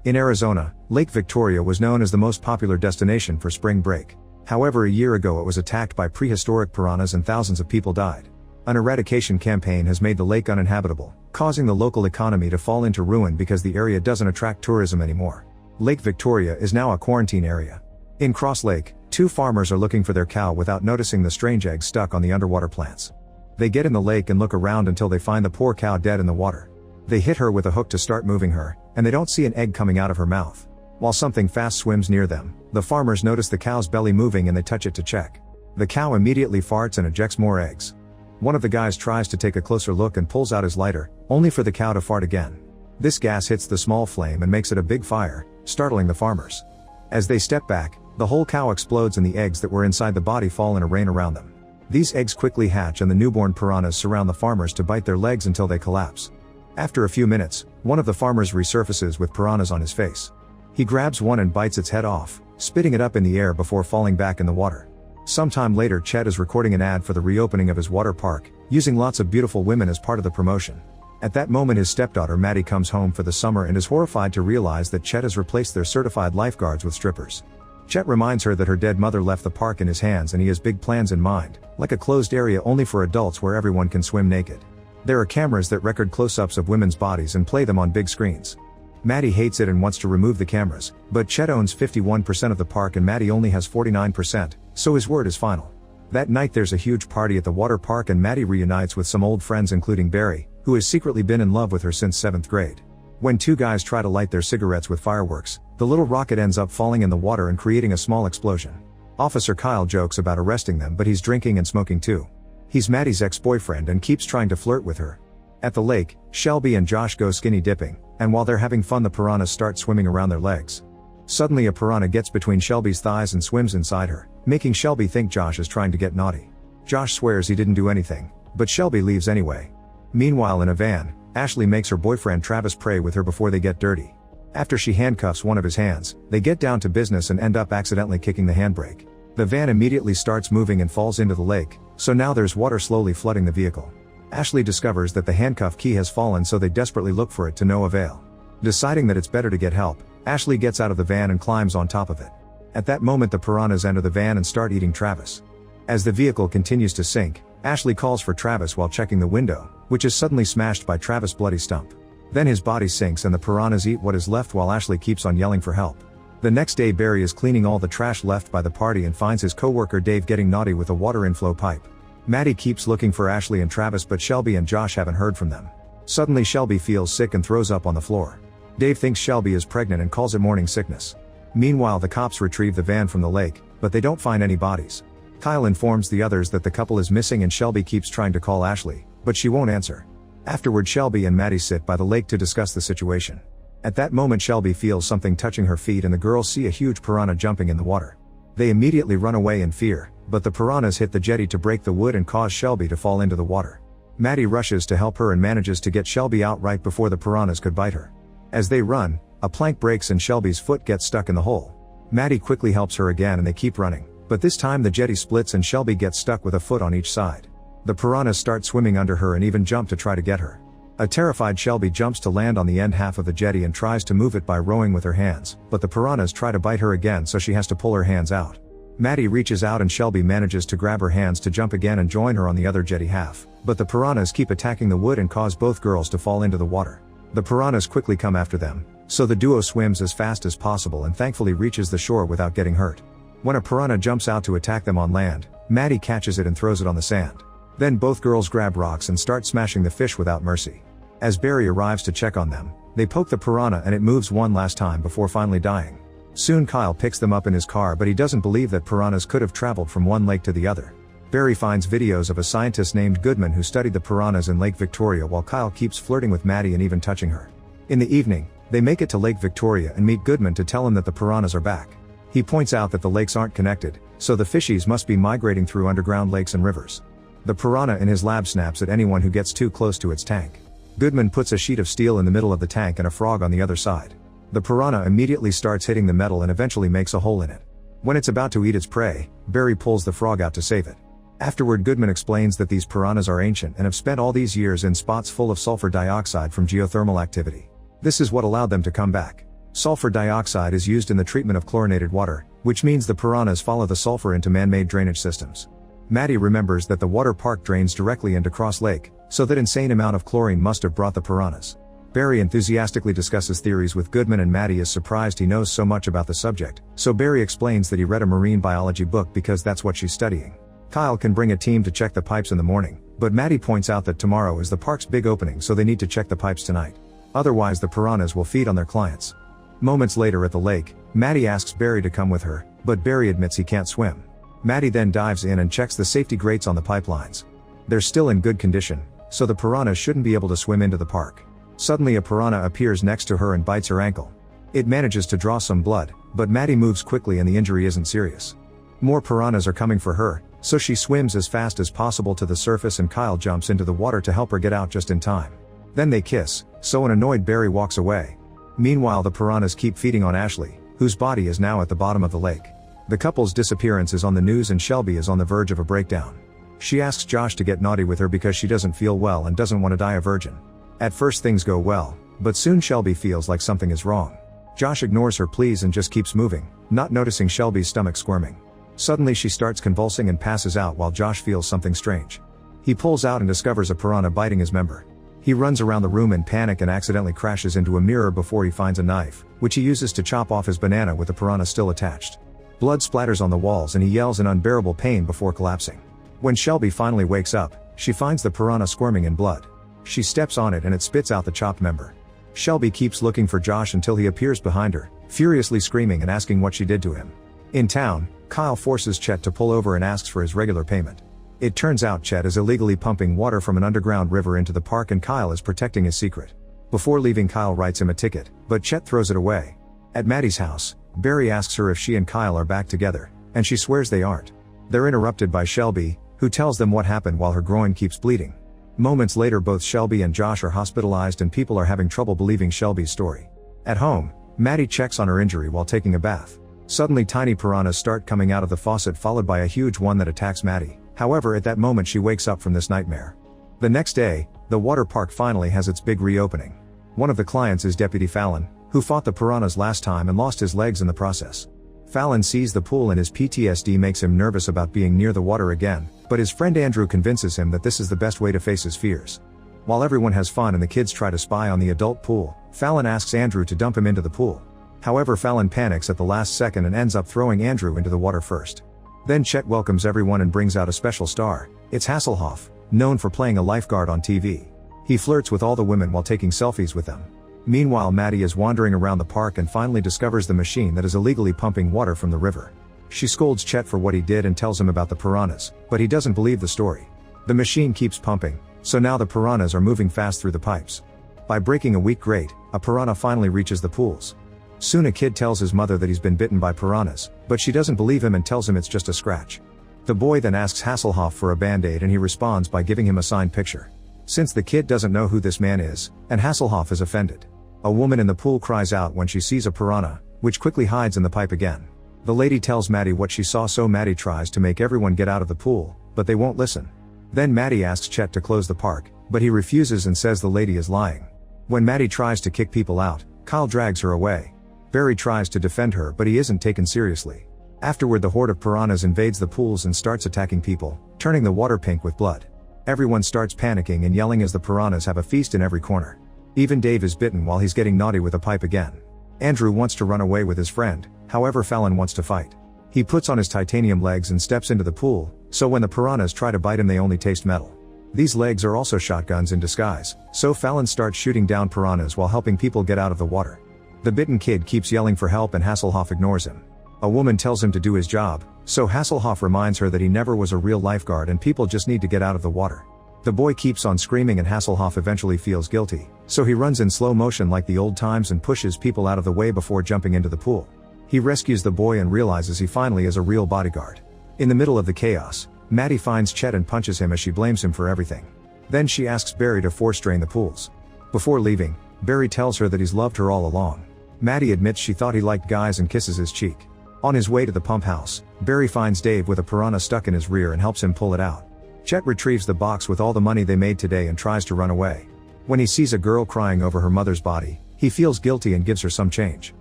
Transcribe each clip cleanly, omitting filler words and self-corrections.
In Arizona, Lake Victoria was known as the most popular destination for spring break. However, a year ago it was attacked by prehistoric piranhas and thousands of people died. An eradication campaign has made the lake uninhabitable, causing the local economy to fall into ruin because the area doesn't attract tourism anymore. Lake Victoria is now a quarantine area. In Cross Lake, two farmers are looking for their cow without noticing the strange eggs stuck on the underwater plants. They get in the lake and look around until they find the poor cow dead in the water. They hit her with a hook to start moving her, and they don't see an egg coming out of her mouth. While something fast swims near them, the farmers notice the cow's belly moving and they touch it to check. The cow immediately farts and ejects more eggs. One of the guys tries to take a closer look and pulls out his lighter, only for the cow to fart again. This gas hits the small flame and makes it a big fire, startling the farmers. As they step back, the whole cow explodes and the eggs that were inside the body fall in a rain around them. These eggs quickly hatch and the newborn piranhas surround the farmers to bite their legs until they collapse. After a few minutes, one of the farmers resurfaces with piranhas on his face. He grabs one and bites its head off, spitting it up in the air before falling back in the water. Sometime later, Chet is recording an ad for the reopening of his water park, using lots of beautiful women as part of the promotion. At that moment, his stepdaughter Maddie comes home for the summer and is horrified to realize that Chet has replaced their certified lifeguards with strippers. Chet reminds her that her dead mother left the park in his hands and he has big plans in mind, like a closed area only for adults where everyone can swim naked. There are cameras that record close-ups of women's bodies and play them on big screens. Maddie hates it and wants to remove the cameras, but Chet owns 51% of the park and Maddie only has 49%, so his word is final. That night there's a huge party at the water park and Maddie reunites with some old friends including Barry, who has secretly been in love with her since 7th grade. When two guys try to light their cigarettes with fireworks, the little rocket ends up falling in the water and creating a small explosion. Officer Kyle jokes about arresting them, but he's drinking and smoking too. He's Maddie's ex-boyfriend and keeps trying to flirt with her. At the lake, Shelby and Josh go skinny dipping, and while they're having fun the piranhas start swimming around their legs. Suddenly a piranha gets between Shelby's thighs and swims inside her, making Shelby think Josh is trying to get naughty. Josh swears he didn't do anything, but Shelby leaves anyway. Meanwhile in a van, Ashley makes her boyfriend Travis pray with her before they get dirty. After she handcuffs one of his hands, they get down to business and end up accidentally kicking the handbrake. The van immediately starts moving and falls into the lake, so now there's water slowly flooding the vehicle. Ashley discovers that the handcuff key has fallen, so they desperately look for it to no avail. Deciding that it's better to get help, Ashley gets out of the van and climbs on top of it. At that moment the piranhas enter the van and start eating Travis. As the vehicle continues to sink, Ashley calls for Travis while checking the window, which is suddenly smashed by Travis' bloody stump. Then his body sinks and the piranhas eat what is left while Ashley keeps on yelling for help. The next day Barry is cleaning all the trash left by the party and finds his coworker Dave getting naughty with a water inflow pipe. Maddie keeps looking for Ashley and Travis, but Shelby and Josh haven't heard from them. Suddenly Shelby feels sick and throws up on the floor. Dave thinks Shelby is pregnant and calls it morning sickness. Meanwhile the cops retrieve the van from the lake, but they don't find any bodies. Kyle informs the others that the couple is missing and Shelby keeps trying to call Ashley, but she won't answer. Afterward Shelby and Maddie sit by the lake to discuss the situation. At that moment Shelby feels something touching her feet and the girls see a huge piranha jumping in the water. They immediately run away in fear, but the piranhas hit the jetty to break the wood and cause Shelby to fall into the water. Maddie rushes to help her and manages to get Shelby out right before the piranhas could bite her. As they run, a plank breaks and Shelby's foot gets stuck in the hole. Maddie quickly helps her again and they keep running, but this time the jetty splits and Shelby gets stuck with a foot on each side. The piranhas start swimming under her and even jump to try to get her. A terrified Shelby jumps to land on the end half of the jetty and tries to move it by rowing with her hands, but the piranhas try to bite her again, so she has to pull her hands out. Maddie reaches out and Shelby manages to grab her hands to jump again and join her on the other jetty half, but the piranhas keep attacking the wood and cause both girls to fall into the water. The piranhas quickly come after them, so the duo swims as fast as possible and thankfully reaches the shore without getting hurt. When a piranha jumps out to attack them on land, Maddie catches it and throws it on the sand. Then both girls grab rocks and start smashing the fish without mercy. As Barry arrives to check on them, they poke the piranha and it moves one last time before finally dying. Soon Kyle picks them up in his car, but he doesn't believe that piranhas could have traveled from one lake to the other. Barry finds videos of a scientist named Goodman who studied the piranhas in Lake Victoria, while Kyle keeps flirting with Maddie and even touching her. In the evening, they make it to Lake Victoria and meet Goodman to tell him that the piranhas are back. He points out that the lakes aren't connected, so the fishies must be migrating through underground lakes and rivers. The piranha in his lab snaps at anyone who gets too close to its tank. Goodman puts a sheet of steel in the middle of the tank and a frog on the other side. The piranha immediately starts hitting the metal and eventually makes a hole in it. When it's about to eat its prey, Barry pulls the frog out to save it. Afterward, Goodman explains that these piranhas are ancient and have spent all these years in spots full of sulfur dioxide from geothermal activity. This is what allowed them to come back. Sulfur dioxide is used in the treatment of chlorinated water, which means the piranhas follow the sulfur into man-made drainage systems. Maddie remembers that the water park drains directly into Cross Lake, so that insane amount of chlorine must have brought the piranhas. Barry enthusiastically discusses theories with Goodman, and Maddie is surprised he knows so much about the subject, so Barry explains that he read a marine biology book because that's what she's studying. Kyle can bring a team to check the pipes in the morning, but Maddie points out that tomorrow is the park's big opening, so they need to check the pipes tonight. Otherwise the piranhas will feed on their clients. Moments later at the lake, Maddie asks Barry to come with her, but Barry admits he can't swim. Maddie then dives in and checks the safety grates on the pipelines. They're still in good condition, so the piranhas shouldn't be able to swim into the park. Suddenly a piranha appears next to her and bites her ankle. It manages to draw some blood, but Maddie moves quickly and the injury isn't serious. More piranhas are coming for her, so she swims as fast as possible to the surface and Kyle jumps into the water to help her get out just in time. Then they kiss, so an annoyed Barry walks away. Meanwhile the piranhas keep feeding on Ashley, whose body is now at the bottom of the lake. The couple's disappearance is on the news and Shelby is on the verge of a breakdown. She asks Josh to get naughty with her because she doesn't feel well and doesn't want to die a virgin. At first things go well, but soon Shelby feels like something is wrong. Josh ignores her pleas and just keeps moving, not noticing Shelby's stomach squirming. Suddenly she starts convulsing and passes out while Josh feels something strange. He pulls out and discovers a piranha biting his member. He runs around the room in panic and accidentally crashes into a mirror before he finds a knife, which he uses to chop off his banana with the piranha still attached. Blood splatters on the walls and he yells in unbearable pain before collapsing. When Shelby finally wakes up, she finds the piranha squirming in blood. She steps on it and it spits out the chopped member. Shelby keeps looking for Josh until he appears behind her, furiously screaming and asking what she did to him. In town, Kyle forces Chet to pull over and asks for his regular payment. It turns out Chet is illegally pumping water from an underground river into the park and Kyle is protecting his secret. Before leaving, Kyle writes him a ticket, but Chet throws it away. At Maddie's house, Barry asks her if she and Kyle are back together, and she swears they aren't. They're interrupted by Shelby, who tells them what happened while her groin keeps bleeding. Moments later both Shelby and Josh are hospitalized and people are having trouble believing Shelby's story. At home, Maddie checks on her injury while taking a bath. Suddenly tiny piranhas start coming out of the faucet, followed by a huge one that attacks Maddie. However, at that moment she wakes up from this nightmare. The next day, the water park finally has its big reopening. One of the clients is Deputy Fallon, who fought the piranhas last time and lost his legs in the process. Fallon sees the pool and his PTSD makes him nervous about being near the water again, but his friend Andrew convinces him that this is the best way to face his fears. While everyone has fun and the kids try to spy on the adult pool, Fallon asks Andrew to dump him into the pool. However, Fallon panics at the last second and ends up throwing Andrew into the water first. Then Chet welcomes everyone and brings out a special star. It's Hasselhoff, known for playing a lifeguard on TV. He flirts with all the women while taking selfies with them. Meanwhile, Maddie is wandering around the park and finally discovers the machine that is illegally pumping water from the river. She scolds Chet for what he did and tells him about the piranhas, but he doesn't believe the story. The machine keeps pumping, so now the piranhas are moving fast through the pipes. By breaking a weak grate, a piranha finally reaches the pools. Soon a kid tells his mother that he's been bitten by piranhas, but she doesn't believe him and tells him it's just a scratch. The boy then asks Hasselhoff for a band-aid and he responds by giving him a signed picture. Since the kid doesn't know who this man is, and Hasselhoff is offended. A woman in the pool cries out when she sees a piranha, which quickly hides in the pipe again. The lady tells Maddie what she saw, so Maddie tries to make everyone get out of the pool, but they won't listen. Then Maddie asks Chet to close the park, but he refuses and says the lady is lying. When Maddie tries to kick people out, Kyle drags her away. Barry tries to defend her, but he isn't taken seriously. Afterward, the horde of piranhas invades the pools and starts attacking people, turning the water pink with blood. Everyone starts panicking and yelling as the piranhas have a feast in every corner. Even Dave is bitten while he's getting naughty with a pipe again. Andrew wants to run away with his friend, however Fallon wants to fight. He puts on his titanium legs and steps into the pool, so when the piranhas try to bite him they only taste metal. These legs are also shotguns in disguise, so Fallon starts shooting down piranhas while helping people get out of the water. The bitten kid keeps yelling for help and Hasselhoff ignores him. A woman tells him to do his job, so Hasselhoff reminds her that he never was a real lifeguard and people just need to get out of the water. The boy keeps on screaming and Hasselhoff eventually feels guilty, so he runs in slow motion like the old times and pushes people out of the way before jumping into the pool. He rescues the boy and realizes he finally is a real bodyguard. In the middle of the chaos, Maddie finds Chet and punches him as she blames him for everything. Then she asks Barry to force drain the pools. Before leaving, Barry tells her that he's loved her all along. Maddie admits she thought he liked guys and kisses his cheek. On his way to the pump house, Barry finds Dave with a piranha stuck in his rear and helps him pull it out. Chet retrieves the box with all the money they made today and tries to run away. When he sees a girl crying over her mother's body, he feels guilty and gives her some change.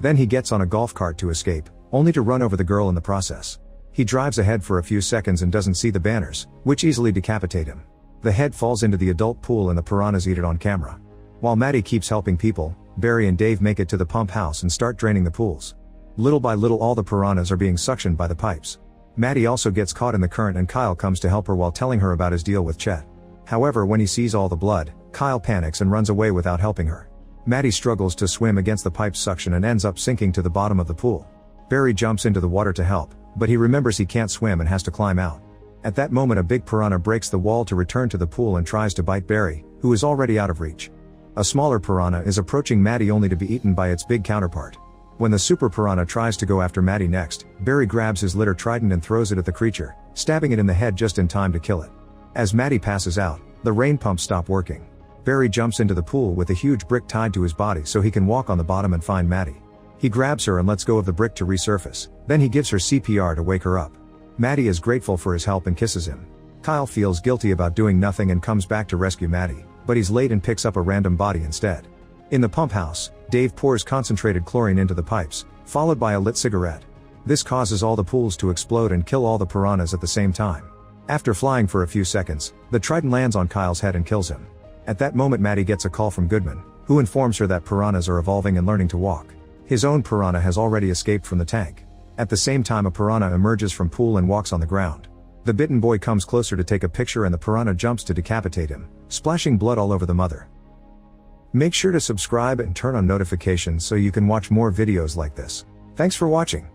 Then he gets on a golf cart to escape, only to run over the girl in the process. He drives ahead for a few seconds and doesn't see the banners, which easily decapitate him. The head falls into the adult pool and the piranhas eat it on camera. While Maddie keeps helping people, Barry and Dave make it to the pump house and start draining the pools. Little by little all the piranhas are being suctioned by the pipes. Maddie also gets caught in the current and Kyle comes to help her while telling her about his deal with Chet. However, when he sees all the blood, Kyle panics and runs away without helping her. Maddie struggles to swim against the pipe's suction and ends up sinking to the bottom of the pool. Barry jumps into the water to help, but he remembers he can't swim and has to climb out. At that moment a big piranha breaks the wall to return to the pool and tries to bite Barry, who is already out of reach. A smaller piranha is approaching Maddie only to be eaten by its big counterpart. When the super piranha tries to go after Maddie next, Barry grabs his litter trident and throws it at the creature, stabbing it in the head just in time to kill it. As Maddie passes out, the rain pumps stop working. Barry jumps into the pool with a huge brick tied to his body so he can walk on the bottom and find Maddie. He grabs her and lets go of the brick to resurface, then he gives her CPR to wake her up. Maddie is grateful for his help and kisses him. Kyle feels guilty about doing nothing and comes back to rescue Maddie, but he's late and picks up a random body instead. In the pump house, Dave pours concentrated chlorine into the pipes, followed by a lit cigarette. This causes all the pools to explode and kill all the piranhas at the same time. After flying for a few seconds, the trident lands on Kyle's head and kills him. At that moment Maddie gets a call from Goodman, who informs her that piranhas are evolving and learning to walk. His own piranha has already escaped from the tank. At the same time a piranha emerges from pool and walks on the ground. The bitten boy comes closer to take a picture and the piranha jumps to decapitate him, splashing blood all over the mother. Make sure to subscribe and turn on notifications so you can watch more videos like this. Thanks for watching.